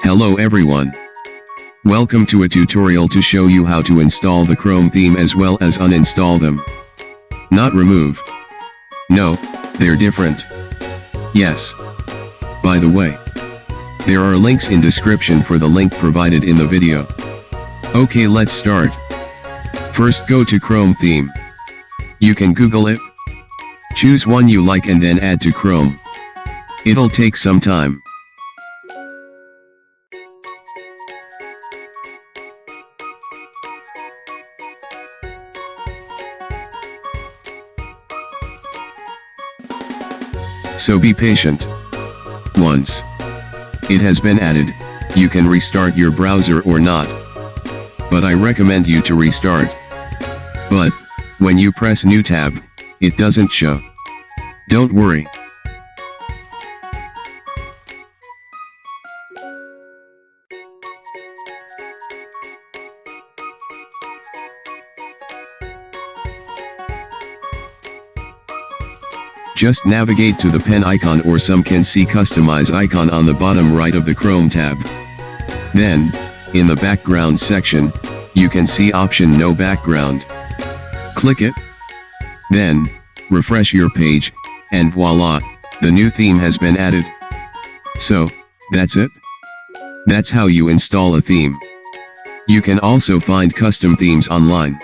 Hello everyone. Welcome to a tutorial to show you how to install the Chrome theme as well as uninstall them. Not remove. No, they're different. Yes. By the way, there are links in description for the link provided in the video. Okay, let's start. First go to Chrome theme. You can Google it. Choose one you like and then add to Chrome. It'll take some time. So be patient. Once it has been added, you can restart your browser or not. But I recommend you to restart. But when you press New tab, it doesn't show. Don't worry. Just navigate to the pen icon, or some can see customize icon on the bottom right of the Chrome tab. Then, in the background section, you can see option no background. Click it. Then, refresh your page, and voila, the new theme has been added. So, that's it. That's how you install a theme. You can also find custom themes online.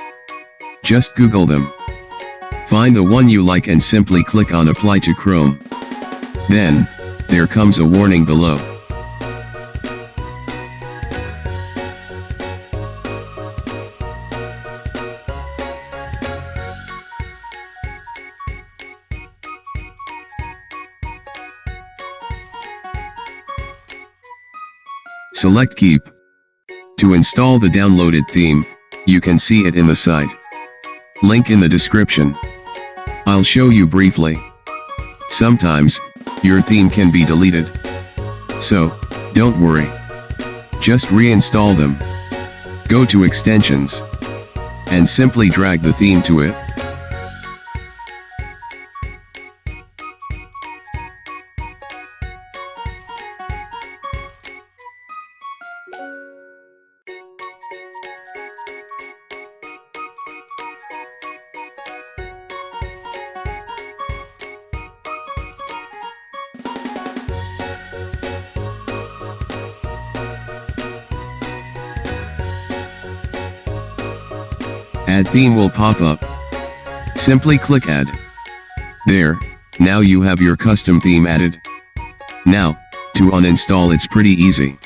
Just Google them. Find the one you like and simply click on Apply to Chrome. Then, there comes a warning below. Select Keep. To install the downloaded theme, you can see it in the site. Link in the description. I'll show you briefly. Sometimes, your theme can be deleted. So, don't worry. Just reinstall them. Go to Extensions. And simply drag the theme to it. Add theme will pop up. Simply click Add. There, now you have your custom theme added. Now, to uninstall it's pretty easy.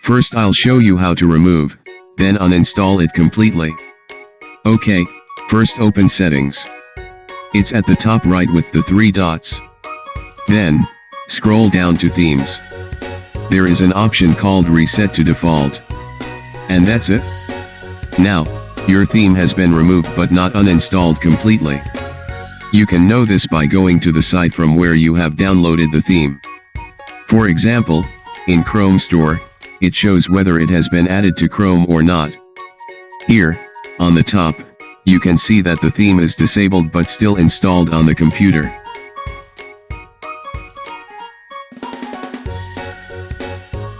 First I'll show you how to remove, then uninstall it completely. Okay, first open Settings. It's at the top right with the 3 dots. Then, scroll down to Themes. There is an option called Reset to Default. And that's it. Now, your theme has been removed but not uninstalled completely. You can know this by going to the site from where you have downloaded the theme. For example, in Chrome Store, it shows whether it has been added to Chrome or not. Here, on the top, you can see that the theme is disabled but still installed on the computer.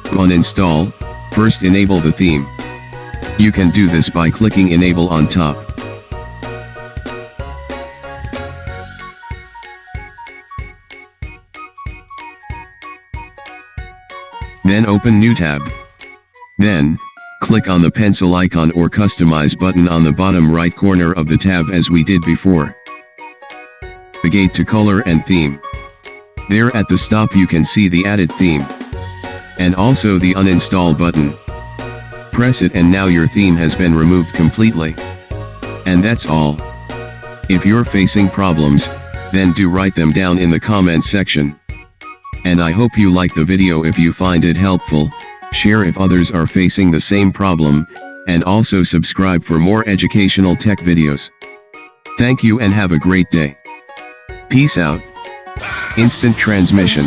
To uninstall, first enable the theme. You can do this by clicking Enable on top. Then open New tab. Then, click on the pencil icon or Customize button on the bottom right corner of the tab as we did before. Navigate to Color and Theme. There at the top you can see the added theme. And also the Uninstall button. Press it and now your theme has been removed completely. And that's all. If you're facing problems, then do write them down in the comment section. And I hope you like the video. If you find it helpful, share if others are facing the same problem, and also subscribe for more educational tech videos. Thank you and have a great day. Peace out. Instant transmission.